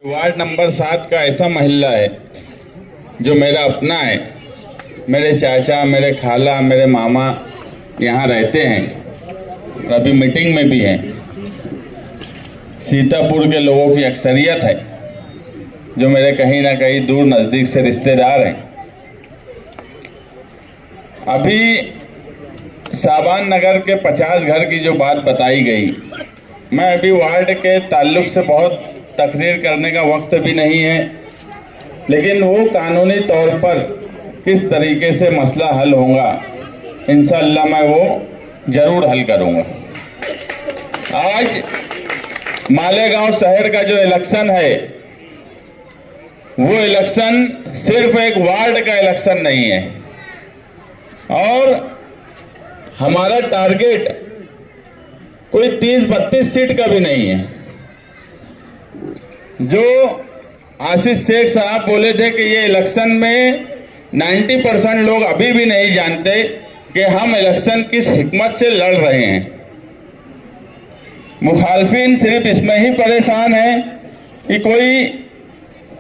Ward number 7 का ऐसा मोहल्ला है जो मेरा अपना है। मेरे चाचा, मेरे खाला, मेरे मामा यहाँ रहते हैं, अभी मीटिंग में भी हैं। सीतापुर के लोगों की अक्सरियत है जो मेरे कहीं ना कहीं दूर नज़दीक से रिश्तेदार हैं। अभी साबान नगर के 50 घर की जो बात बताई गई, मैं अभी वार्ड के ताल्लुक से बहुत तकरीर करने का वक्त भी नहीं है, लेकिन वो कानूनी तौर पर किस तरीके से मसला हल होगा इंशाअल्लाह मैं वो ज़रूर हल करूँगा। आज मालेगांव शहर का जो इलेक्शन है, वो इलेक्शन सिर्फ एक वार्ड का इलेक्शन नहीं है और हमारा टारगेट कोई 30-32 सीट का भी नहीं है। जो आसिफ शेख साहब बोले थे कि ये इलेक्शन में 90% लोग अभी भी नहीं जानते कि हम इलेक्शन किस हिकमत से लड़ रहे हैं। मुखालफिन सिर्फ इसमें ही परेशान है कि कोई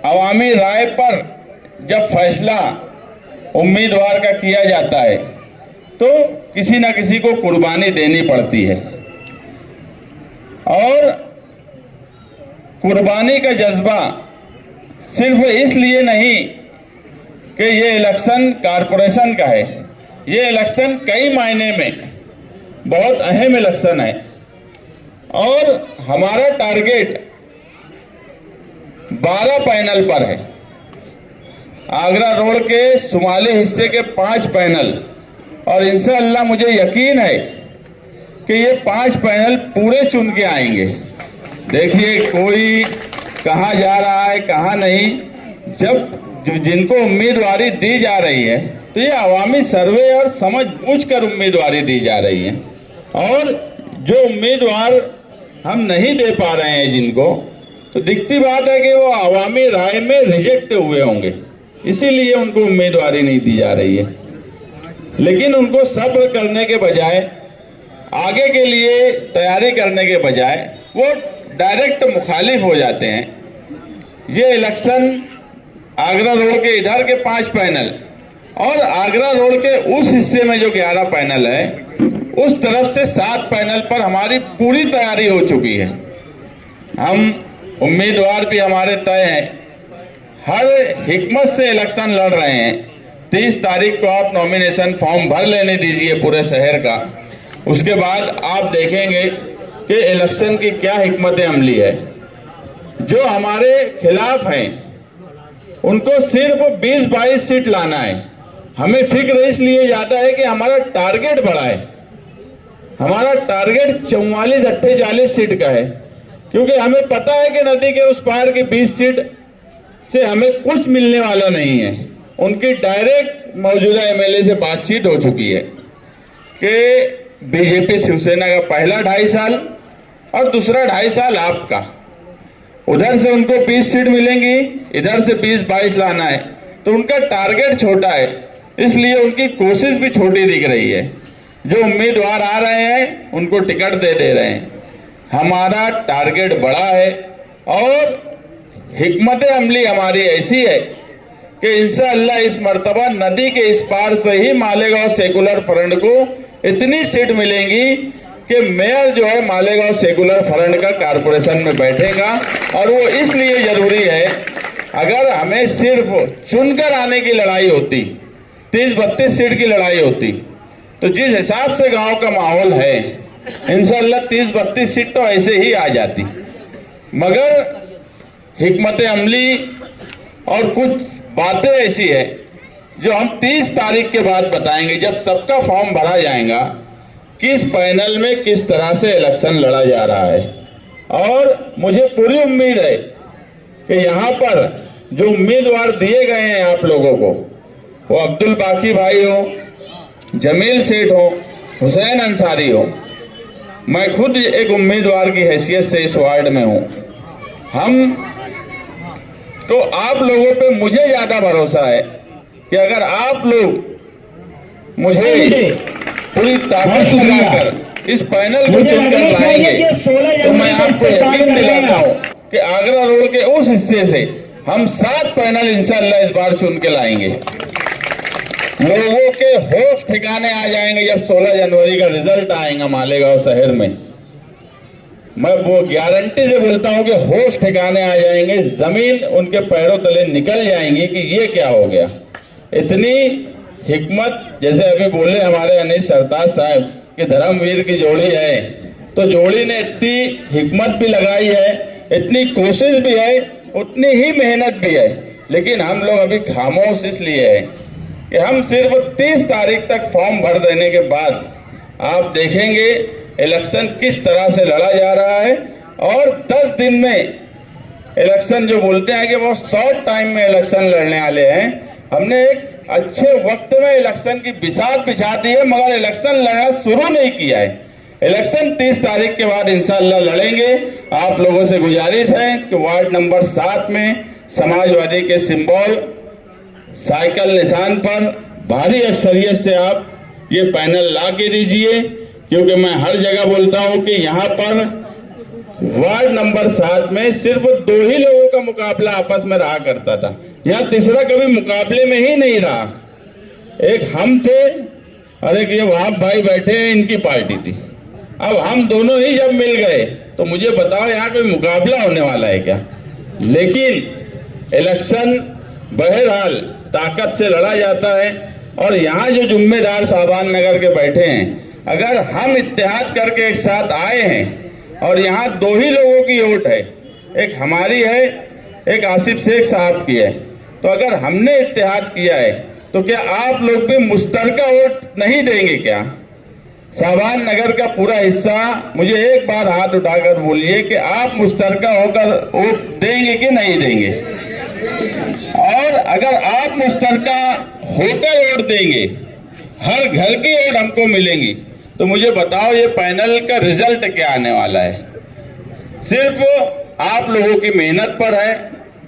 अवामी राय पर जब फैसला उम्मीदवार का किया जाता है तो किसी न किसी को कुर्बानी देनी पड़ती है और कुर्बानी का जज्बा सिर्फ इसलिए नहीं कि ये इलेक्शन कारपोरेशन का है, ये इलेक्शन कई मायने में बहुत अहम इलेक्शन है और हमारा टारगेट 12 पैनल पर है। आगरा रोड के शुमाली हिस्से के 5 पैनल और इंशाअल्लाह मुझे यकीन है कि ये 5 पैनल पूरे चुन के आएंगे। देखिए कोई कहाँ जा रहा है कहाँ नहीं, जब जिनको उम्मीदवारी दी जा रही है तो ये अवामी सर्वे और समझ बूझ कर उम्मीदवारी दी जा रही है और जो उम्मीदवार हम नहीं दे पा रहे हैं जिनको, तो दिखती बात है कि वो अवामी राय में रिजेक्ट हुए होंगे, इसीलिए उनको उम्मीदवारी नहीं दी जा रही है। लेकिन उनको सब्र करने के बजाय, आगे के लिए तैयारी करने के बजाय वो डायरेक्ट मुखालिफ हो जाते हैं। ये इलेक्शन आगरा रोड के इधर के 5 पैनल और आगरा रोड के उस हिस्से में जो 11 पैनल है, उस तरफ से 7 पैनल पर हमारी पूरी तैयारी हो चुकी है। हम उम्मीदवार भी हमारे तय हैं, हर हिकमत से इलेक्शन लड़ रहे हैं। 30 तारीख को आप नॉमिनेशन फॉर्म भर लेने दीजिए पूरे शहर का, उसके बाद आप देखेंगे कि इलेक्शन की क्या हिकमत अमली है। जो हमारे खिलाफ हैं उनको सिर्फ 20-22 सीट लाना है। हमें फिक्र इसलिए ज़्यादा है कि हमारा टारगेट बड़ा है, हमारा टारगेट 44-48 सीट का है, क्योंकि हमें पता है कि नदी के उस पार की 20 सीट से हमें कुछ मिलने वाला नहीं है। उनकी डायरेक्ट मौजूदा एमएलए से बातचीत हो चुकी है कि बीजेपी शिवसेना का पहला 2.5 साल और दूसरा 2.5 साल आपका, उधर से उनको 20 सीट मिलेंगी, इधर से 20-22 लाना है, तो उनका टारगेट छोटा है, इसलिए उनकी कोशिश भी छोटी दिख रही है। जो उम्मीदवार आ रहे हैं उनको टिकट दे रहे हैं। हमारा टारगेट बड़ा है और हिकमत अमली हमारी ऐसी है कि इंशाअल्लाह इस मर्तबा नदी के इस पार से ही मालेगांव सेकुलर फ्रंट को इतनी सीट मिलेंगी कि मेयर जो है मालेगांव सेकुलर फ्रंट का कारपोरेशन में बैठेगा। और वो इसलिए ज़रूरी है, अगर हमें सिर्फ चुनकर आने की लड़ाई होती, 30-32 सीट की लड़ाई होती, तो जिस हिसाब से गांव का माहौल है इंशाअल्लाह 30-32 सीट तो ऐसे ही आ जाती। मगर हिकमत अमली और कुछ बातें ऐसी है जो हम 30 तारीख के बाद बताएंगे, जब सबका फॉर्म भरा जाएगा, किस पैनल में किस तरह से इलेक्शन लड़ा जा रहा है। और मुझे पूरी उम्मीद है कि यहाँ पर जो उम्मीदवार दिए गए हैं आप लोगों को, वो अब्दुल बाकी भाई हो, जमील सेठ हो, हुसैन अंसारी हो, मैं खुद एक उम्मीदवार की हैसियत से इस वार्ड में हूँ। हम तो आप लोगों पे मुझे ज़्यादा भरोसा है कि अगर आप लोग मुझे पूरी ताकत लगाकर इस पैनल को चुनकर लाएंगे तो मैं आपको यकीन दिलाता हूँ कि आगरा रोड के उस हिस्से से हम 7 पैनल इंशाअल्लाह इस बार चुन के लाएंगे। लोगों के होश ठिकाने आ जाएंगे जब 16 जनवरी का रिजल्ट आएगा मालेगांव शहर में। मैं वो गारंटी से बोलता हूं कि होश ठिकाने आ जाएंगे, जमीन उनके पैरों तले निकल जाएंगी कि ये क्या हो गया। इतनी हिकमत, जैसे अभी बोले हमारे अनीस सरताज साहब कि धर्मवीर की जोड़ी है, तो जोड़ी ने इतनी हिकमत भी लगाई है, इतनी कोशिश भी है, उतनी ही मेहनत भी है। लेकिन हम लोग अभी खामोश इसलिए है कि हम सिर्फ 30 तारीख तक फॉर्म भर देने के बाद आप देखेंगे इलेक्शन किस तरह से लड़ा जा रहा है। और 10 दिन में इलेक्शन, जो बोलते हैं कि वो शॉर्ट टाइम में इलेक्शन लड़ने वाले हैं, हमने एक अच्छे वक्त में इलेक्शन की बिसात बिछा दी है, मगर इलेक्शन लड़ना शुरू नहीं किया है। इलेक्शन 30 तारीख के बाद इंशाअल्लाह लड़ेंगे। आप लोगों से गुजारिश है कि वार्ड नंबर 7 में समाजवादी के सिंबल साइकिल निशान पर भारी अक्सरियत से आप ये पैनल ला के दीजिए, क्योंकि मैं हर जगह बोलता हूं कि यहाँ पर वार्ड नंबर 7 में सिर्फ 2 ही लोगों का मुकाबला आपस में रहा करता था। यहाँ तीसरा कभी मुकाबले में ही नहीं रहा। एक हम थे और एक ये वहां भाई बैठे हैं, इनकी पार्टी थी। अब हम दोनों ही जब मिल गए तो मुझे बताओ यहाँ कोई मुकाबला होने वाला है क्या? लेकिन इलेक्शन बहरहाल ताकत से लड़ा जाता है। और यहाँ जो जिम्मेदार साबान नगर के बैठे हैं, अगर हम इत्तेहाद करके एक साथ आए हैं और यहाँ 2 ही लोगों की वोट है, एक हमारी है, एक आसिफ शेख साहब की है, तो अगर हमने इत्तेहाद किया है तो क्या आप लोग भी मुश्तरका वोट नहीं देंगे क्या? साबान नगर का पूरा हिस्सा, मुझे एक बार हाथ उठाकर बोलिए कि आप मुश्तरका होकर वोट देंगे कि नहीं देंगे। और अगर आप मुश्तरका होकर वोट देंगे, हर घर की वोट हमको मिलेंगी, तो मुझे बताओ ये पैनल का रिजल्ट क्या आने वाला है? सिर्फ आप लोगों की मेहनत पर है।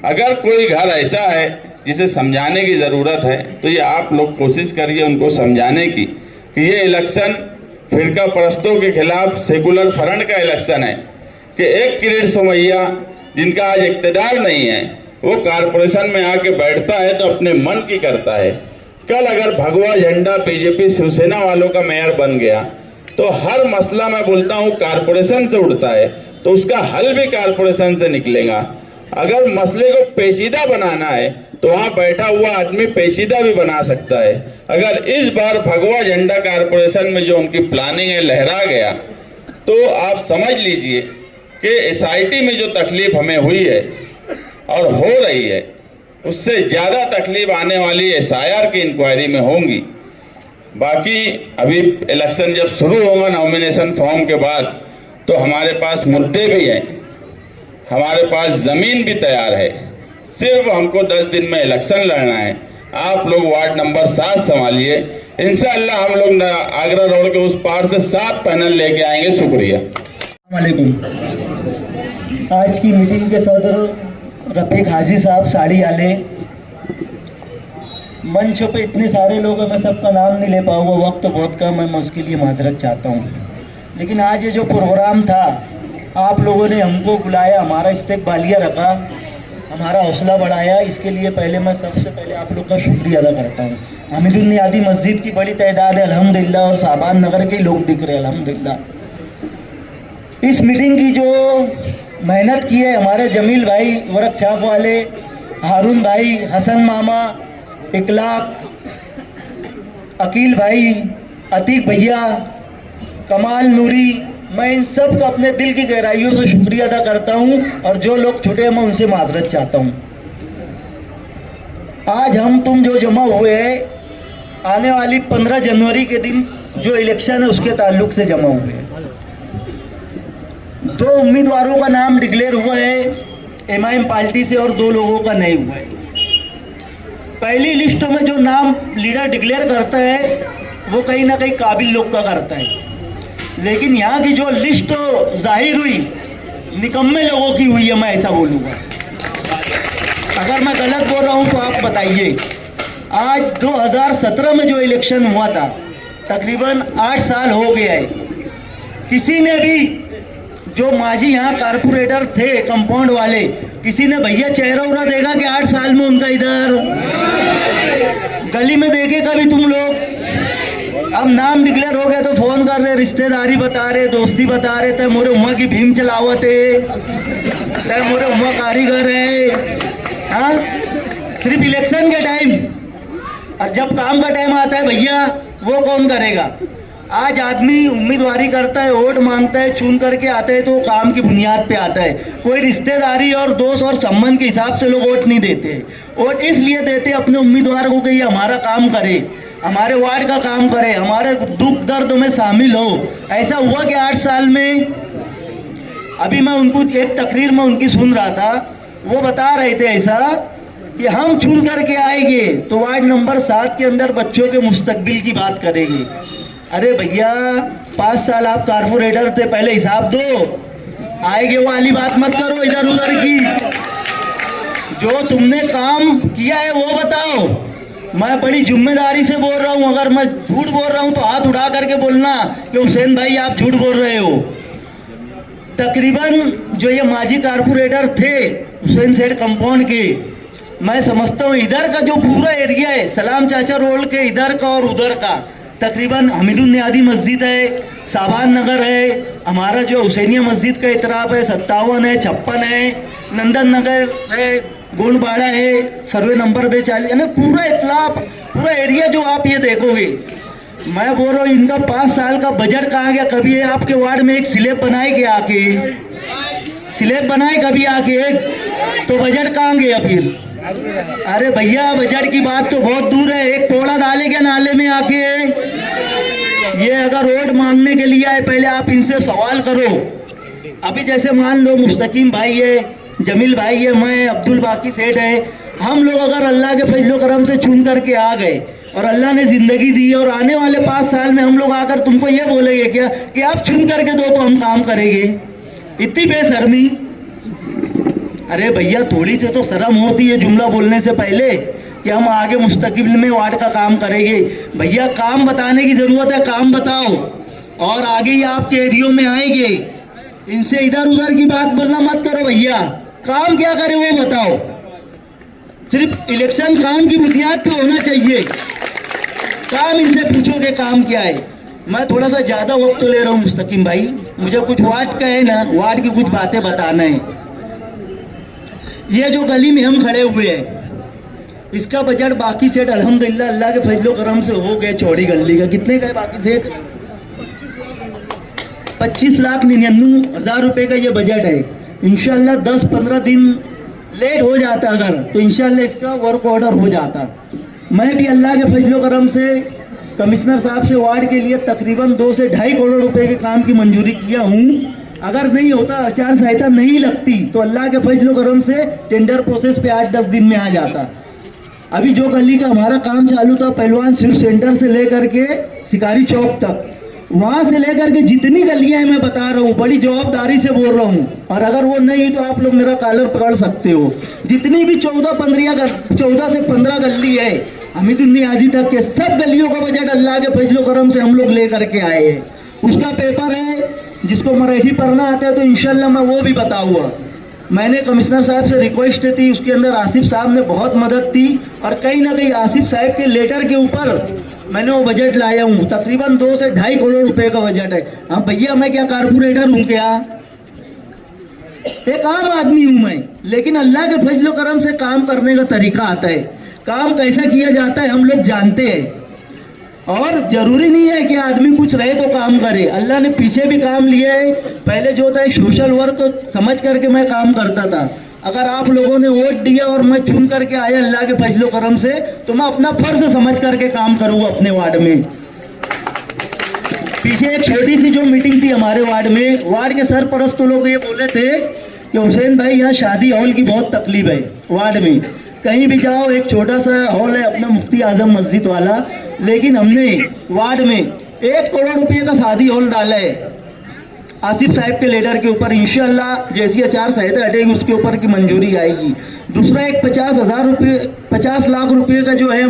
अगर कोई घर ऐसा है जिसे समझाने की जरूरत है, तो ये आप लोग कोशिश करिए उनको समझाने की कि ये इलेक्शन फिरका परस्तों के खिलाफ सेकुलर फ्रंट का इलेक्शन है। कि एक किरीट सोमैया जिनका आज इक्तदार नहीं है, वो कारपोरेशन में आके बैठता है तो अपने मन की करता है। कल अगर भगवा झंडा बीजेपी शिवसेना वालों का मेयर बन गया तो हर मसला मैं बोलता हूँ कारपोरेशन से उठता है, तो उसका हल भी कारपोरेशन से निकलेगा। अगर मसले को पेचीदा बनाना है तो वहाँ बैठा हुआ आदमी पेचीदा भी बना सकता है। अगर इस बार भगवा झंडा कारपोरेशन में जो उनकी प्लानिंग है लहरा गया, तो आप समझ लीजिए कि एसआईटी में जो तकलीफ हमें हुई है और हो रही है, उससे ज़्यादा तकलीफ आने वाली एसआईआर की इंक्वायरी में होंगी। बाकी अभी इलेक्शन जब शुरू होगा नॉमिनेशन फॉर्म के बाद, तो हमारे पास मुद्दे भी हैं, हमारे पास ज़मीन भी तैयार है। सिर्फ हमको 10 दिन में इलेक्शन लड़ना है। आप लोग वार्ड नंबर 7 संभालिए, इंशाअल्लाह हम लोग आगरा रोड के उस पार से 7 पैनल लेके आएंगे। शुक्रिया। वालेकुम। आज की मीटिंग के सदर रफीक हाजी साहब साड़ी वाले, मंच पे इतने सारे लोग हैं, मैं सबका नाम नहीं ले पाऊंगा, वक्त बहुत कम है, मैं उसके लिए माजरत चाहता हूँ। लेकिन आज ये जो प्रोग्राम था, आप लोगों ने हमको बुलाया, हमारा इस्तेकबालिया रखा, हमारा हौसला बढ़ाया, इसके लिए पहले मैं सबसे पहले आप लोग का शुक्रिया अदा करता हूँ। हमीदुल नियादी मस्जिद की बड़ी तादाद है अल्हम्दुलिल्लाह, और साबान नगर के लोग दिख रहे हैं अल्हम्दुलिल्लाह। इस मीटिंग की जो मेहनत की है हमारे जमील भाई वर्कशॉप वाले, हारून भाई, हसन मामा, इकलाक, अकील भाई, अतीक भैया, कमाल नूरी, मैं इन सब का अपने दिल की गहराइयों से शुक्रिया अदा करता हूं। और जो लोग छुटे हैं मैं उनसे माजरत चाहता हूं। आज हम तुम जो जमा हुए हैं, आने वाली 15 जनवरी के दिन जो इलेक्शन है उसके ताल्लुक से जमा हुए हैं। 2 उम्मीदवारों का नाम डिक्लेयर हुआ है एमआईएम पार्टी से, और 2 लोगों का नहीं हुआ है। पहली लिस्ट में जो नाम लीडर डिक्लेयर करता है वो कहीं ना कहीं काबिल लोग का करता है, लेकिन यहाँ की जो लिस्ट जाहिर हुई निकम्मे लोगों की हुई है, मैं ऐसा बोलूँगा। अगर मैं गलत बोल रहा हूँ तो आप बताइए। आज 2017 में जो इलेक्शन हुआ था, तकरीबन 8 साल हो गया है, किसी ने भी जो माजी यहाँ कारपोरेटर थे कंपाउंड वाले, किसी ने भैया चेहरा उरा देखा कि 8 साल में उनका इधर गली में देखे कभी तुम लोग? अब नाम डिक्लेयर हो गया तो फोन कर रहे, रिश्तेदारी बता रहे, दोस्ती बता रहे, तय मोरे उमा की भीम चलावत है, तय मोरे उमा कारीगर है। हाँ, सिर्फ इलेक्शन के टाइम, और जब काम का टाइम आता है भैया वो कौन करेगा? आज आदमी उम्मीदवारी करता है, वोट मांगता है, चुन करके आता है तो वो काम की बुनियाद पे आता है। कोई रिश्तेदारी और दोस्त और संबंध के हिसाब से लोग वोट नहीं देते। वोट इसलिए देते अपने उम्मीदवार को कि ये हमारा काम करे, हमारे वार्ड का काम करे, हमारे दुख दर्द में शामिल हो। ऐसा हुआ कि 8 साल में, अभी मैं उनको एक तकरीर में उनकी सुन रहा था, वो बता रहे थे ऐसा कि हम चुन करके आएंगे तो वार्ड नंबर 7 के अंदर बच्चों के मुस्तकबिल की बात करेंगे। अरे भैया 5 साल आप कारपोरेटर थे, पहले हिसाब दो। आएंगे वाली बात मत करो इधर उधर की, जो तुमने काम किया है वो बताओ। मैं बड़ी जिम्मेदारी से बोल रहा हूँ, अगर मैं झूठ बोल रहा हूँ तो हाथ उठा करके बोलना कि हुसैन भाई आप झूठ बोल रहे हो। तकरीबन जो ये माजी कारपोरेटर थे हुसैन सेठ कंपाउंड के, मैं समझता हूँ इधर का जो पूरा एरिया है सलाम चाचा रोड के इधर का और उधर का, तकरीबन हमीदुल नियादी मस्जिद है, साबान नगर है, हमारा जो हुसैनिया मस्जिद का इतराब है 57 है, 56 है, नंदन नगर है, गोंडबाड़ा है, सर्वे नंबर 42 है, पूरा इतलाब, पूरा एरिया जो आप ये देखोगे। मैं बोल रहा हूँ इनका 5 साल का बजट कहाँ गया? कभी ये आपके वार्ड में एक स्लैब बनाए क्या आके? स्लैब बनाए कभी आके? तो बजट कहाँ गया फिर? अरे भैया बजट की बात तो बहुत दूर है, एक पौड़ा डाले क्या नाले में आके? ये अगर रोड मांगने के लिए आए, पहले आप इनसे सवाल करो। अभी जैसे मान लो मुस्तकीम भाई है, जमील भाई है, मैं अब्दुल बाकी सेठ है, हम लोग अगर अल्लाह के फजलो करम से चुन करके आ गए और अल्लाह ने जिंदगी दी और आने वाले 5 साल में हम लोग आकर तुमको ये बोलेंगे क्या कि आप चुन करके दो तो हम काम करेंगे? इतनी बेशर्मी! अरे भैया थोड़ी सी तो शर्म होती है जुमला बोलने से पहले कि हम आगे मुस्तकिबिल में वार्ड का काम करेंगे। भैया काम बताने की जरूरत है, काम बताओ, और आगे ही आपके एरियो में आएंगे। इनसे इधर उधर की बात बोलना मत करो भैया, काम क्या करे वो बताओ। सिर्फ इलेक्शन काम की बुनियाद पे होना चाहिए। काम इनसे पूछो कि काम क्या है। मैं थोड़ा सा ज्यादा वक्त तो ले रहा हूँ मुस्तकीम भाई, मुझे कुछ वार्ड का है ना, वार्ड की कुछ बातें बताना है। ये जो गली में हम खड़े हुए हैं, इसका बजट बाकी सेठ अल्हम्दुलिल्लाह अल्लाह के फजलो करम से हो गए। चौड़ी गली का कितने का है बाकी सेठ? 25,99,000 रुपए का ये बजट है। इंशाल्लाह 10-15 दिन लेट हो जाता अगर, तो इंशाल्लाह इसका वर्क ऑर्डर हो जाता। मैं भी अल्लाह के फजलो करम से कमिश्नर साहब से वार्ड के लिए तकरीबन 2 से 2.5 करोड़ रुपए के काम की मंजूरी किया हूँ। अगर नहीं होता, आचार संहिता नहीं लगती, तो अल्लाह के फजलो करम से टेंडर प्रोसेस पे 8-10 दिन में आ जाता। अभी जो गली का हमारा काम चालू था पहलवान शिव सेंटर से लेकर के शिकारी चौक तक, वहां से लेकर के जितनी गलियां हैं मैं बता रहा हूँ, बड़ी जवाबदारी से बोल रहा हूँ, और अगर वो नहीं तो आप लोग मेरा कॉलर पकड़ सकते हो। जितनी भी 14 से 15 गली है हमीदुल नियाजी तक के, सब गलियों का बजट अल्लाह के फजलो करम से हम लोग लेकर के आए हैं। उसका पेपर है, जिसको मराठी पढ़ना आता है तो इंशाल्लाह मैं वो भी बताऊंगा। मैंने कमिश्नर साहब से रिक्वेस्ट थी, उसके अंदर आसिफ साहब ने बहुत मदद की, और कहीं ना कहीं आसिफ साहब के लेटर के ऊपर मैंने वो बजट लाया हूँ। तकरीबन 2 से 2.5 करोड़ रुपए का बजट है। हाँ भैया मैं क्या कारपोरेटर हूँ क्या? एक आम आदमी हूँ मैं, लेकिन अल्लाह के फजलो करम से काम करने का तरीका आता है। काम कैसा किया जाता है हम लोग जानते हैं, और जरूरी नहीं है कि आदमी कुछ रहे तो काम करे। अल्लाह ने पीछे भी काम लिया है। पहले जो था सोशल वर्क समझ करके मैं काम करता था। अगर आप लोगों ने वोट दिया और मैं चुन करके आया अल्लाह के फजलो करम से, तो मैं अपना फर्ज समझ करके काम करूँगा अपने वार्ड में। पीछे एक छोटी सी जो मीटिंग थी हमारे वार्ड में, वार्ड के सरपरस्त लोग ये बोले थे कि हुसैन भाई यहाँ शादी हॉल की बहुत तकलीफ है वार्ड में। कहीं भी जाओ एक छोटा सा हॉल है अपना मुफ्ती आजम मस्जिद वाला, लेकिन हमने वार्ड में 1 करोड़ रुपये का शादी हॉल डाला है आसिफ साहब के लेटर के ऊपर। इंशाल्लाह जैसी आचार संहिता हटेगी उसके ऊपर की मंजूरी आएगी। दूसरा एक 50 लाख रुपये का जो है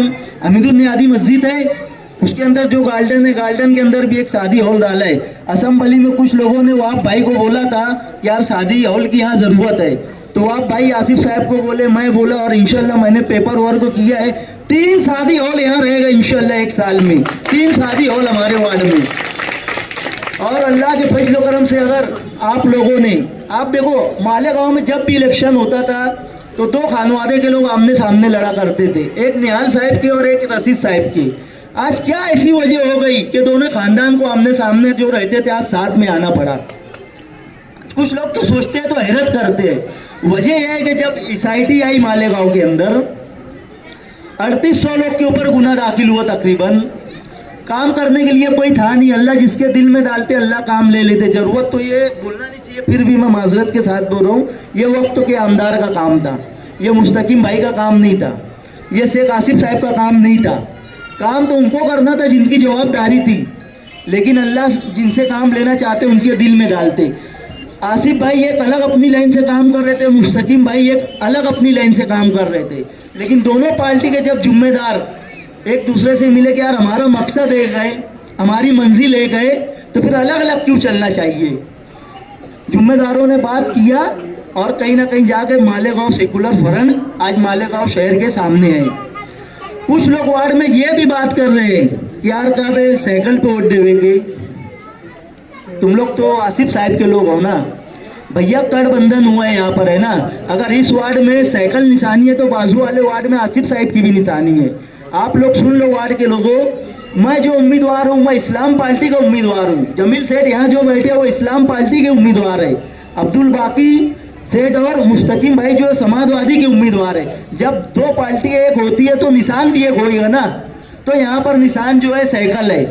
हमीदुल नियादी मस्जिद है, उसके अंदर जो गार्डन है, गार्डन के अंदर भी एक शादी हॉल डाला है। असम्बली में कुछ लोगों ने वहाँ भाई को बोला था यार शादी हॉल की यहाँ ज़रूरत है, तो आप भाई आसिफ साहब को बोले, मैं बोला, और इंशाल्लाह मैंने पेपर वर्क किया है। 3 शादी हॉल यहाँ रहेगा इंशाल्लाह 1 साल में, 3 शादी हॉल हमारे वार्ड में। और अल्लाह के फजल करम से अगर आप लोगों ने, आप देखो मालेगांव में जब भी इलेक्शन होता था तो 2 खानवादे के लोग आमने सामने लड़ा करते थे, एक निहाल साहब के और एक रशीद साहब के। आज क्या ऐसी वजह हो गई कि दोनों खानदान को आमने सामने जो रहते थे आज साथ में आना पड़ा? कुछ लोग तो सोचते हैं तो हैरत करते हैं। वजह यह है कि जब SIT आई मालेगांव के अंदर 3800 लोग के ऊपर गुना दाखिल हुआ तकरीबन। काम करने के लिए कोई था नहीं, अल्लाह जिसके दिल में डालते अल्लाह काम ले लेते। जरूरत तो ये बोलना नहीं चाहिए, फिर भी मैं माजरत के साथ बोल रहा हूँ, ये वक्त के आमदार का काम था, ये मुस्तकीम भाई का काम नहीं था, ये शेख आसिफ साहब का काम नहीं था। काम तो उनको करना था जिनकी जवाबदारी थी, लेकिन अल्लाह जिनसे काम लेना चाहते उनके दिल में डालते। आसिफ भाई एक अलग अपनी लाइन से काम कर रहे थे, मुस्तकीम भाई एक अलग अपनी लाइन से काम कर रहे थे, लेकिन दोनों पार्टी के जब जिम्मेदार एक दूसरे से मिले कि यार हमारा मकसद एक है, हमारी मंजिल एक है, तो फिर अलग अलग क्यों चलना चाहिए? जिम्मेदारों ने बात किया और कहीं ना कहीं जाके मालेगांव सेकुलर फ्रंट आज मालेगांव शहर के सामने है। कुछ लोग वार्ड में ये भी बात कर रहे हैं कि यार कब साइकिल पे वोट देवेंगे? तुम लोग तो आसिफ साहब के लोग हो ना भैया, गठबंधन हुआ है यहाँ पर, है ना। अगर इस वार्ड में साइकिल निशानी है तो बाजू वाले वार्ड में आसिफ साहब की भी निशानी है। आप लोग सुन लो वार्ड के लोगों, मैं जो उम्मीदवार हूँ मैं इस्लाम पार्टी का उम्मीदवार हूँ। जमील सेठ यहाँ जो बैठे वो इस्लाम पार्टी के उम्मीदवार है, अब्दुल बाकी सेठ और मुस्तकीम भाई जो समाजवादी के उम्मीदवार है। जब 2 पार्टी एक होती है तो निशान भी एक होगा ना, तो यहाँ पर निशान जो है साइकिल है।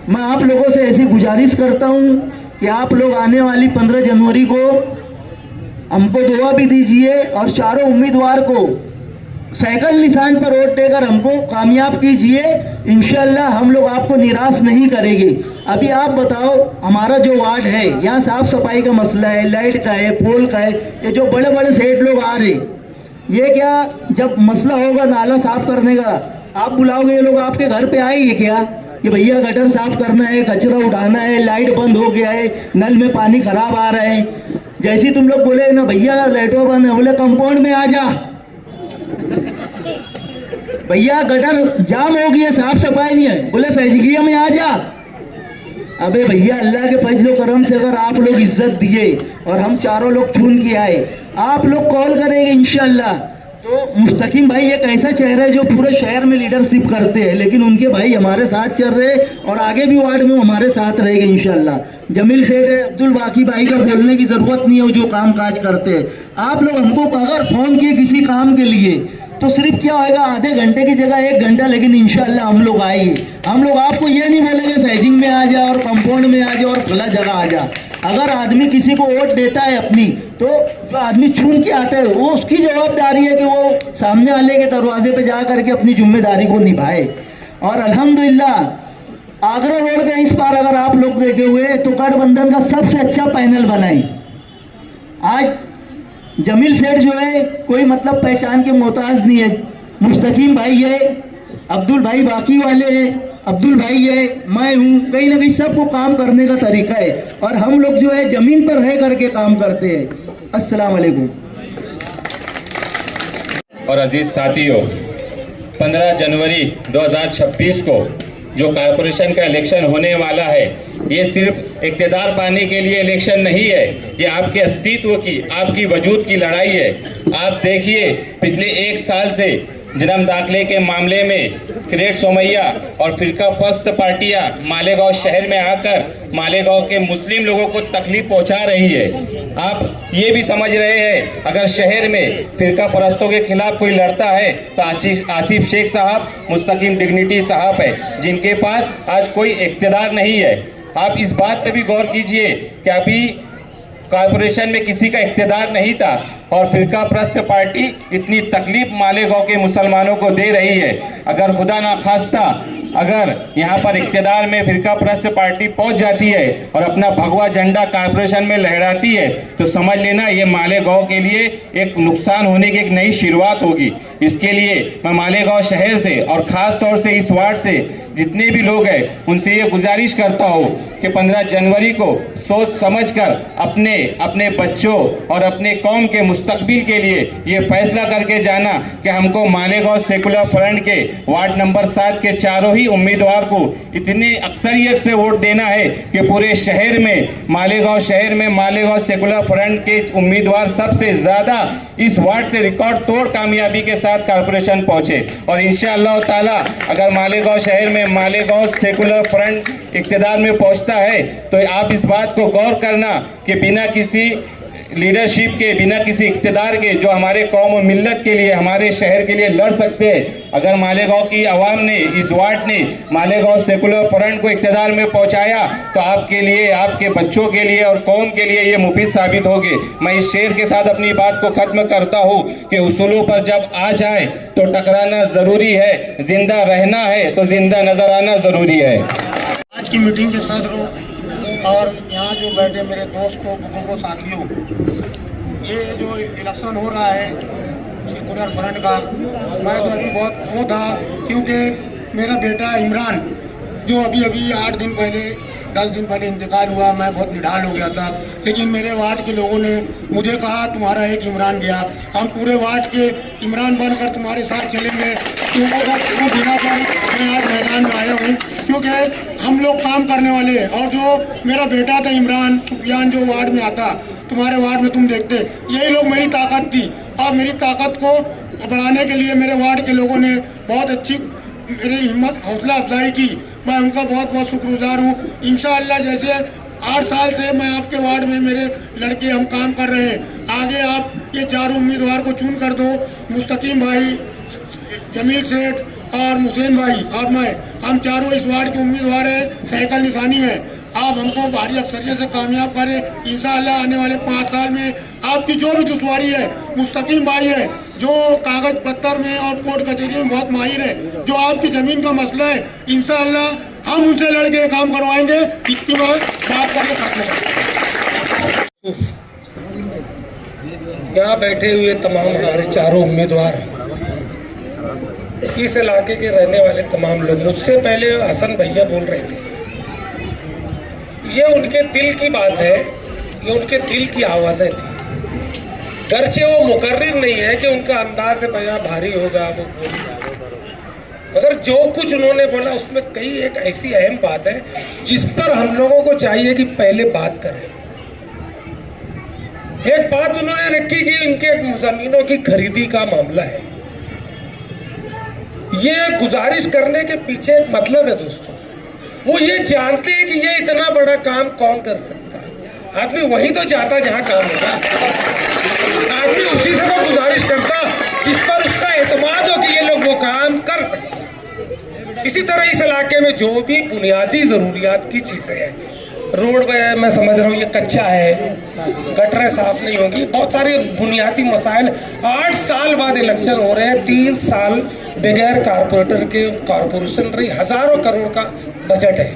मैं आप लोगों से ऐसी गुजारिश करता हूँ कि आप लोग आने वाली 15 जनवरी को हमको दुआ भी दीजिए और चारों उम्मीदवार को साइकिल निशान पर वोट देकर हमको कामयाब कीजिए। इंशाल्लाह हम लोग आपको निराश नहीं करेंगे। अभी आप बताओ, हमारा जो वार्ड है यहाँ साफ सफाई का मसला है, लाइट का है, पोल का है। ये जो बड़े बड़े सेठ लोग आ रहे, ये क्या जब मसला होगा नाला साफ करने का, आप बुलाओगे, ये लोग आपके घर पे आएंगे क्या कि भैया गटर साफ करना है, कचरा उठाना है, लाइट बंद हो गया है, नल में पानी खराब आ रहा है? जैसे तुम लोग बोले ना भैया लाइटों बंद है, बोले कंपाउंड में आ जा, भैया गटर जाम हो गया, साफ सफाई नहीं है, बोले सहजगिया में आ जा। अबे भैया अल्लाह के फजलो करम से अगर आप लोग इज्जत दिए और हम चारों लोग चुन के आए, आप लोग कॉल करेंगे इंशाल्लाह। तो मुस्तकीम भाई एक ऐसा चेहरा है जो पूरे शहर में लीडरशिप करते हैं, लेकिन उनके भाई हमारे साथ चल रहे और आगे भी वार्ड में हमारे साथ रहेंगे इंशाल्लाह। जमील सेठ है, अब्दुल बाकी भाई का बोलने की जरूरत नहीं है, जो काम काज करते हैं। आप लोग हमको अगर फोन किए किसी काम के लिए तो सिर्फ क्या होगा, आधे घंटे की जगह 1 घंटा, लेकिन इंशाल्लाह हम लोग आएंगे। हम लोग आपको ये नहीं बोलेंगे सैजिंग में आ जा और कंपाउंड में आ जा और फला जगह आ जा। अगर आदमी किसी को वोट देता है अपनी, तो जो आदमी चुन के आता है वो उसकी जवाबदारी है कि वो सामने वाले के दरवाजे पे जा करके अपनी जिम्मेदारी को निभाए। और अल्हम्दुलिल्लाह आगरा रोड के इस पार अगर आप लोग देखे हुए तो गठबंधन का सबसे अच्छा पैनल बनाए। आज जमील सेठ जो है कोई मतलब पहचान के मोहताज नहीं है, मुस्तकीम भाई है, अब्दुल भाई बाकी वाले हैं, अब्दुल भाई है, मैं हूँ, कहीं ना कहीं सबको काम करने का तरीका है और हम लोग जो है जमीन पर रह करके काम करते हैं। अस्सलाम वालेकुम। और अजीज साथियों, 15 जनवरी 2026 को जो कारपोरेशन का इलेक्शन होने वाला है, ये सिर्फ इक़्तिदार पाने के लिए इलेक्शन नहीं है, ये आपके अस्तित्व की, आपकी वजूद की लड़ाई है। आप देखिए पिछले 1 साल से जन्म दाखिले के मामले में क्रेट सोमैया और फिरका परस्त पार्टियां मालेगांव शहर में आकर मालेगांव के मुस्लिम लोगों को तकलीफ पहुंचा रही है। आप ये भी समझ रहे हैं, अगर शहर में फिरका परस्तों के खिलाफ कोई लड़ता है तो आसिफ शेख साहब, मुस्तकीम डिग्निटी साहब है, जिनके पास आज कोई इक़्तिदार नहीं है। आप इस बात पे भी गौर कीजिए कि अभी कॉरपोरेशन में किसी का इक़्तिदार नहीं था और फिरका परस्त पार्टी इतनी तकलीफ मालेगांव के मुसलमानों को दे रही है। अगर खुदा ना खास्ता अगर यहाँ पर इक़्तिदार में फिरका परस्त पार्टी पहुँच जाती है और अपना भगवा झंडा कॉरपोरेशन में लहराती है, तो समझ लेना ये मालेगांव के लिए एक नुकसान होने की एक नई शुरुआत होगी। इसके लिए मैं मालेगांव शहर से और ख़ास तौर से इस वार्ड से जितने भी लोग हैं उनसे ये गुजारिश करता हूँ कि 15 जनवरी को सोच समझकर अपने अपने बच्चों और अपने कौम के मुस्तकबिल के लिए ये फैसला करके जाना कि हमको मालेगांव सेकुलर फ्रंट के वार्ड नंबर 7 के चारों ही उम्मीदवार को इतनी अक्सरियत से वोट देना है कि पूरे शहर में मालेगांव सेकुलर फ्रंट के उम्मीदवार सबसे ज़्यादा इस वार्ड से रिकॉर्ड तोड़ कामयाबी के साथ कारपोरेशन पहुंचे। और इंशाअल्लाह ताला अगर मालेगांव शहर में मालेगांव सेकुलर फ्रंट इक़्तिदार में पहुंचता है तो आप इस बात को गौर करना कि बिना किसी लीडरशिप के, बिना किसी इक़्तिदार के जो हमारे कौम और मिल्लत के लिए, हमारे शहर के लिए लड़ सकते हैं, अगर मालेगांव की आवाम ने, इस वार्ड ने मालेगांव सेकुलर फ्रंट को इक़्तिदार में पहुंचाया तो आपके लिए, आपके बच्चों के लिए और कौम के लिए ये मुफीद साबित होगी। मैं इस शेर के साथ अपनी बात को ख़त्म करता हूँ कि उसूलों पर जब आ जाए तो टकराना ज़रूरी है, जिंदा रहना है तो जिंदा नज़र आना ज़रूरी है। आज की मीटिंग के सदर और यहाँ जो बैठे मेरे दोस्तों, बुजुर्गों, साथियों, ये जो इलेक्शन हो रहा है सेकुलर फ्रंट का, मैं तो अभी बहुत वो था क्योंकि मेरा बेटा इमरान जो अभी 8 दिन पहले 10 दिन पहले इंतकाल हुआ, मैं बहुत निढाल हो गया था। लेकिन मेरे वार्ड के लोगों ने मुझे कहा तुम्हारा एक इमरान गया, हम पूरे वार्ड के इमरान बनकर तुम्हारे साथ चलेंगे। क्योंकि बिना पर मैं आज मैदान में आया हूँ क्योंकि हम लोग काम करने वाले हैं। और जो मेरा बेटा था इमरान सुफियान जो वार्ड में आता, तुम्हारे वार्ड में तुम देखते, यही लोग मेरी ताकत थी। और मेरी ताकत को बढ़ाने के लिए मेरे वार्ड के लोगों ने बहुत अच्छी मेरी हिम्मत हौसला अफजाई की, मैं उनका बहुत बहुत शुक्रगुजार हूँ। इंशाअल्लाह जैसे 8 साल से मैं आपके वार्ड में मेरे लड़के हम काम कर रहे हैं, आगे आप ये चारों उम्मीदवार को चुन कर दो, मुस्तकीम भाई, जमील सेठ और हुसैन भाई और मैं, हम चारों इस वार्ड के उम्मीदवार हैं, साइकिल निशानी है। आप हमको भारी अक्सरियत से कामयाब करें इंशाअल्लाह। आने वाले 5 साल में आपकी जो भी दुश्वारी है, मुस्तकीम भाई है जो कागज पत्तर में और कोर्ट कचहरी में बहुत माहिर है, जो आपकी ज़मीन का मसला है, इंशाअल्लाह हम उनसे लड़के काम करवाएंगे। इसके बाद बात करके खत्म। यहाँ बैठे हुए तमाम हमारे चारों उम्मीदवार, इस इलाके के रहने वाले तमाम लोग, मुझसे पहले हसन भैया बोल रहे थे, ये उनके दिल की बात है, ये उनके दिल की आवाज़ें थी। गर्चे वो मुकर्रिर नहीं है कि उनका अंदाज से बयां भारी होगा, वो मगर जो कुछ उन्होंने बोला उसमें कई एक ऐसी अहम बात है जिस पर हम लोगों को चाहिए कि पहले बात करें। एक बात उन्होंने रखी कि इनके जमीनों की खरीदी का मामला है। ये गुजारिश करने के पीछे एक मतलब है दोस्तों, वो ये जानते हैं कि ये इतना बड़ा काम कौन कर सकता है। आदमी वहीं तो जाता जहां काम होता, आदमी उसी से तो गुजारिश करता जिस पर उसका एतमाद हो कि ये लोग वो काम कर सकते हैं। इसी तरह इस इलाके में जो भी बुनियादी जरूरियात की चीजें हैं, रोड मैं समझ रहा हूँ ये कच्चा है, गटरें साफ नहीं होंगी, बहुत सारे बुनियादी मसाइल। 8 साल बाद इलेक्शन हो रहे हैं, 3 साल बगैर कारपोरेटर के कारपोरेशन रही, हजारों करोड़ का बजट है।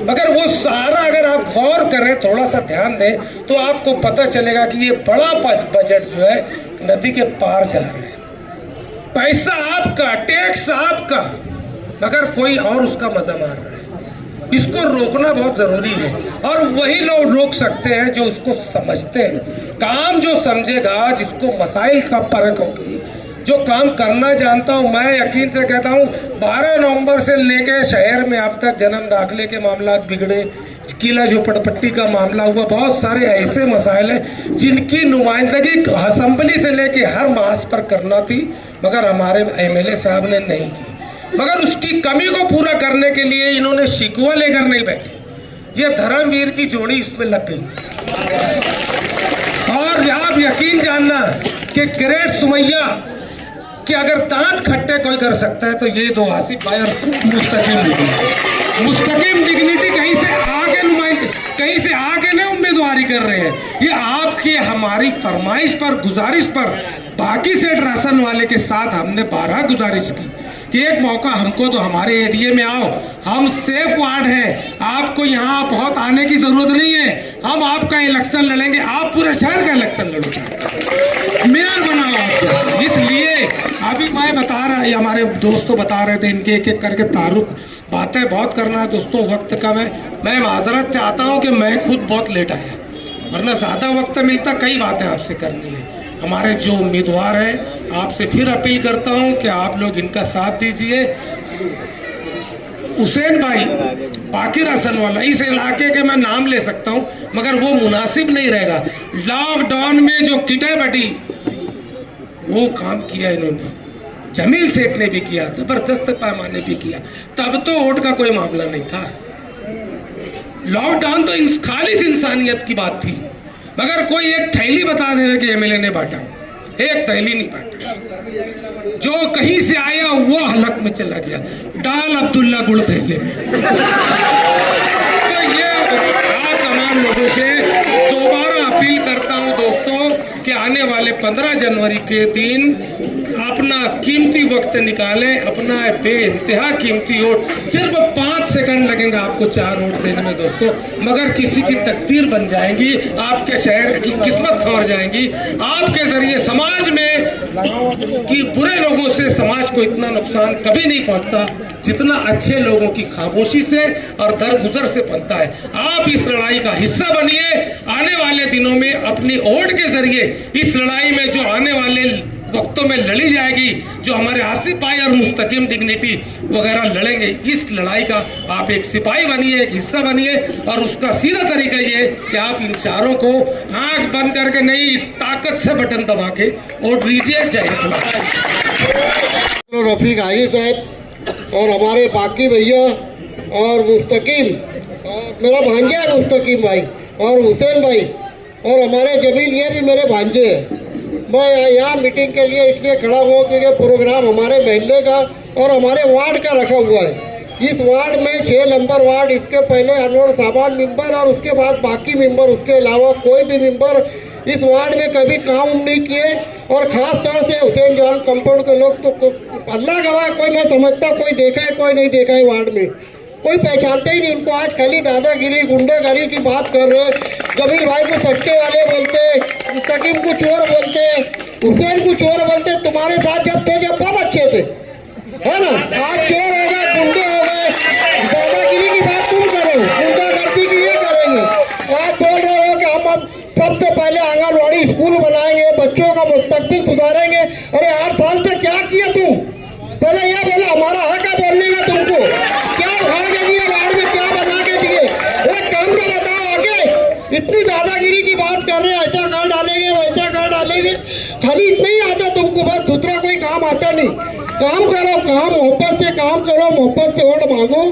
अगर वो सारा अगर आप गौर करें, थोड़ा सा ध्यान दें तो आपको पता चलेगा कि ये बड़ा बजट जो है नदी के पार जा रहा है। पैसा आपका, टैक्स आपका, मगर कोई और उसका मजा मार रहा है। इसको रोकना बहुत जरूरी है और वही लोग रोक सकते हैं जो उसको समझते हैं। काम जो समझेगा, जिसको मसाइल का परख होगी, जो काम करना जानता हूं, मैं यकीन से कहता हूं 12 नवंबर से लेकर शहर में अब तक जन्म दाखिले के मामला बिगड़े, किला झोपड़पट्टी का मामला हुआ, बहुत सारे ऐसे मसाइल हैं जिनकी नुमाइंदगी असेंबली से लेके हर मास पर करना थी, मगर हमारे एमएलए साहब ने नहीं की। मगर उसकी कमी को पूरा करने के लिए इन्होंने शिकवा लेकर नहीं बैठे, ये धर्मवीर की जोड़ी इसमें लग गई। और आप यकीन जानना कि ग्रेट सुमैया कि अगर दांत खट्टे कोई कर सकता है तो ये दो आसिफ भाई और मुस्तकीम डिग्निटी कहीं से आगे नुमाइंदे, कहीं से आगे नहीं उम्मीदवारी कर रहे हैं। ये आपके हमारी फरमाइश पर, गुजारिश पर, बाकी सेठ राशन वाले के साथ हमने 12 गुजारिश की कि एक मौका हमको तो हमारे एरिया में आओ, हम सेफ वार्ड है, आपको यहाँ बहुत आने की जरूरत नहीं है, हम आपका इलेक्शन लड़ेंगे, आप पूरे शहर का इलेक्शन लड़ोगे, मेयर बनाओ आप। इसलिए अभी मैं भाई बता रहा है, हमारे दोस्त तो बता रहे थे, इनके एक एक करके तारुक बातें बहुत करना है दोस्तों, वक्त कम है। मैं माजरत चाहता हूँ कि मैं खुद बहुत लेट आया, वरना ज़्यादा वक्त मिलता, कई बातें आपसे करनी है। हमारे जो उम्मीदवार हैं, आपसे फिर अपील करता हूँ कि आप लोग इनका साथ दीजिए। हुसैन भाई बाकिर हसन वाला, इस इलाके के मैं नाम ले सकता हूँ मगर वो मुनासिब नहीं रहेगा। लॉकडाउन में जो किटे बटी वो काम किया इन्होंने, जमील सेठ ने भी किया, जबरदस्त पैमाने भी किया, तब तो वोट का कोई मामला नहीं था। लॉकडाउन तो खालिस इंसानियत की बात थी, मगर कोई एक थैली बता दे कि एमएलए ने बांटा, एक थैली नहीं बांटा। जो कहीं से आया वो हलक में चला गया, डाल अब्दुल्ला गुड़ थैले में। तो ये आप तमाम लोगों से दोबारा अपील करता हूं दोस्तों कि आने वाले 15 जनवरी के दिन अपना कीमती वक्त निकालें, अपना बेइंतहा कीमती वोट, सिर्फ 5 सेकंड लगेंगे आपको 4 वोट देने में दोस्तों, मगर किसी की तकदीर बन जाएंगी, आपके शहर की किस्मत संवर जाएंगी। आपके जरिए समाज में कि बुरे लोगों से समाज को इतना नुकसान कभी नहीं पहुंचता जितना अच्छे लोगों की खामोशी से और दरगुजर से बनता है। आप इस लड़ाई का हिस्सा बनिए, आने वाले दिनों में अपनी वोट के जरिए इस लड़ाई में जो आने वाले वक्तों में लड़ी जाएगी, जो हमारे आसिफ भाई और मुस्तकीम डिग्निटी वगैरह लड़ेंगे, इस लड़ाई का आप एक सिपाही बनिए, एक हिस्सा बनिए। और उसका सीधा तरीका ये कि आप इन चारों को आंख बंद करके नहीं, ताकत से बटन दबा के वोट दीजिए। जय हिंद। रफीक आगी साहब और हमारे बाकी भैया और मुस्तकीम और मेरा भांजा है मुस्तकीम भाई और हुसैन भाई और हमारे जमील, ये भी मेरे भांजे हैं। मैं यहाँ मीटिंग के लिए इसलिए खड़ा हुआ क्योंकि प्रोग्राम हमारे महल्ले का और हमारे वार्ड का रखा हुआ है। इस वार्ड में 6 नंबर वार्ड, इसके पहले अनवर साहबान मेंबर और उसके बाद बाकी मेंबर, उसके अलावा कोई भी मेंबर इस वार्ड में कभी काम नहीं किए। और ख़ास तौर से हुसैन जवान कंपाउंड के लोग तो अल्लाह गवाह, कोई मैं समझता कोई देखा है कोई नहीं देखा है, वार्ड में कोई पहचानते ही नहीं उनको। आज खाली दादागिरी गुंडागरी की बात कर रहे हैं। जमील भाई को सच्चे वाले बोलते, मुस्तकीम को चोर बोलते, हुसैन को चोर बोलते। तुम्हारे साथ जब थे जब बहुत अच्छे थे, है ना? आज चोर हो गए, गुंडे हो गए, दादागिरी की बात तुम करो, गुंडागर्दी की ये करेंगे। आज बोल रहे हो कि हम सबसे पहले आंगनवाड़ी स्कूल बनाएंगे, बच्चों का मुस्तकबिल सुधारेंगे। अरे 8 साल से क्या किया तुम? पहले यह बोला, हमारा हक है बोलने का। तुमको क्या उखाड़ के दिए वार्ड में, क्या बना के दिए? एक काम का बताओ आगे। इतनी दादागिरी की बात कर रहे हैं, ऐसा कर डालेंगे वैसा कर डालेंगे, खाली इतना ही आता तुमको, बस दूसरा कोई काम आता नहीं। काम करो, काम मोहब्बत से काम करो, मोहब्बत से वोट मांगो,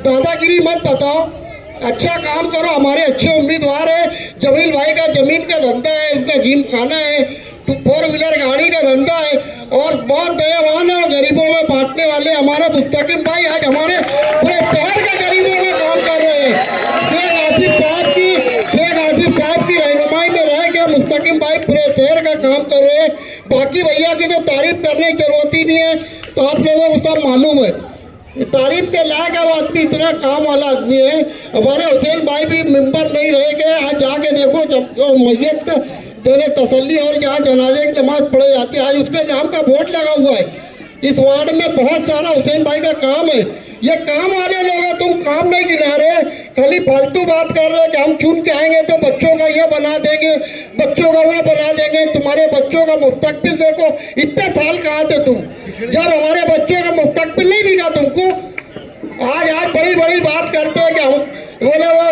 दादागिरी मत बताओ, अच्छा काम करो। हमारे अच्छे उम्मीदवार है, जमील भाई का जमीन का धंधा है, उनका जिम खाना है, 4 व्हीलर गाड़ी का धंधा है और बहुत दयावान है और गरीबों में बांटने वाले हमारे मुस्तकीम भाई आज हमारे पूरे शहर के गरीबों में काम कर रहे हैं। शेख आसिफ साहब की रहनुमाई में रह के मुस्तकीम भाई पूरे शहर का काम कर रहे हैं। बाकी भैया की तो तारीफ करने की जरूरत ही नहीं है, तो आप लोगों को सब मालूम है। तारीफ के लायक है वो आदमी, इतना काम वाला आदमी है। हमारे हुसैन भाई भी मेंबर नहीं रह गए। आज जाके देखो जो मैयत का देने तसल्ली और जहाँ जनाजे की नमाज पढ़े जाती है, आज उसके नाम का बोर्ड लगा हुआ है। इस वार्ड में बहुत सारा हुसैन भाई का काम है। ये काम वाले लोग हैं, तुम काम नहीं गिना रहे, खाली फालतू बात कर रहे हैं कि हम चुन के आएंगे तो बच्चों का ये बना देंगे, बच्चों का वो बना देंगे। तुम्हारे बच्चों का मुस्तकबिल देखो, इतने साल कहाँ थे तुम जब हमारे बच्चों का मुस्तकबिल नहीं दिखा तुमको? आज बड़ी बड़ी बात करते हैं कि हम बोले वो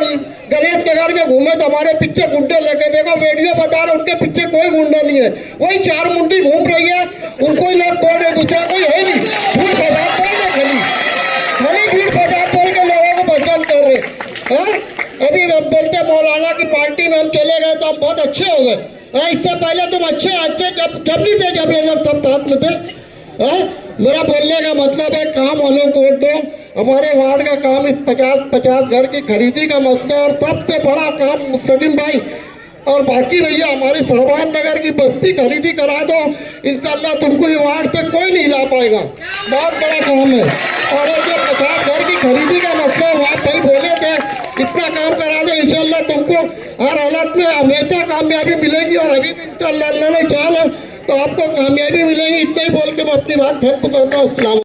गणेश नगर में घूमे तो हमारे पीछे गुंडे लगे। देखो वीडियो बता रहे, उनके पीछे कोई गुंडा नहीं है, वही 4 मुंडी घूम रही है, उनको ही लोग बोल रहे, दूसरा कोई है नहीं। झूठ फसाद बोल रहे, खाली झूठ फसाद बोल के लोगों को पसंद कर रहे हैं। अभी बोलते मौलाना की पार्टी में हम चले गए तो हम बहुत अच्छे हो गए। इससे पहले तुम अच्छे जब नहीं थे, जब ये लोग सब साथ में थे। मेरा बोलने का मतलब है काम वालों को वोट दो। हमारे वार्ड का काम इस 50 घर की खरीदी का मसला है और सबसे बड़ा काम मुस्तकीम भाई और बाकी भैया हमारे साहबान नगर की बस्ती खरीदी करा दो। इंशाल्लाह तुमको ये वार्ड से कोई नहीं ला पाएगा, बहुत बड़ा काम है। और जो 50 घर की खरीदी का मसला है, आप भाई बोले थे इतना काम करा दो, इंशाल्लाह तुमको हर हालत में हमेशा कामयाबी मिलेगी। और अभी भी इंशाल्लाह अल्लाह ने चाहा तो आपको कामयाबी मिलेगी। इतना ही बोल के मैं अपनी बात खत्म करता हूँ। अस्सलाम।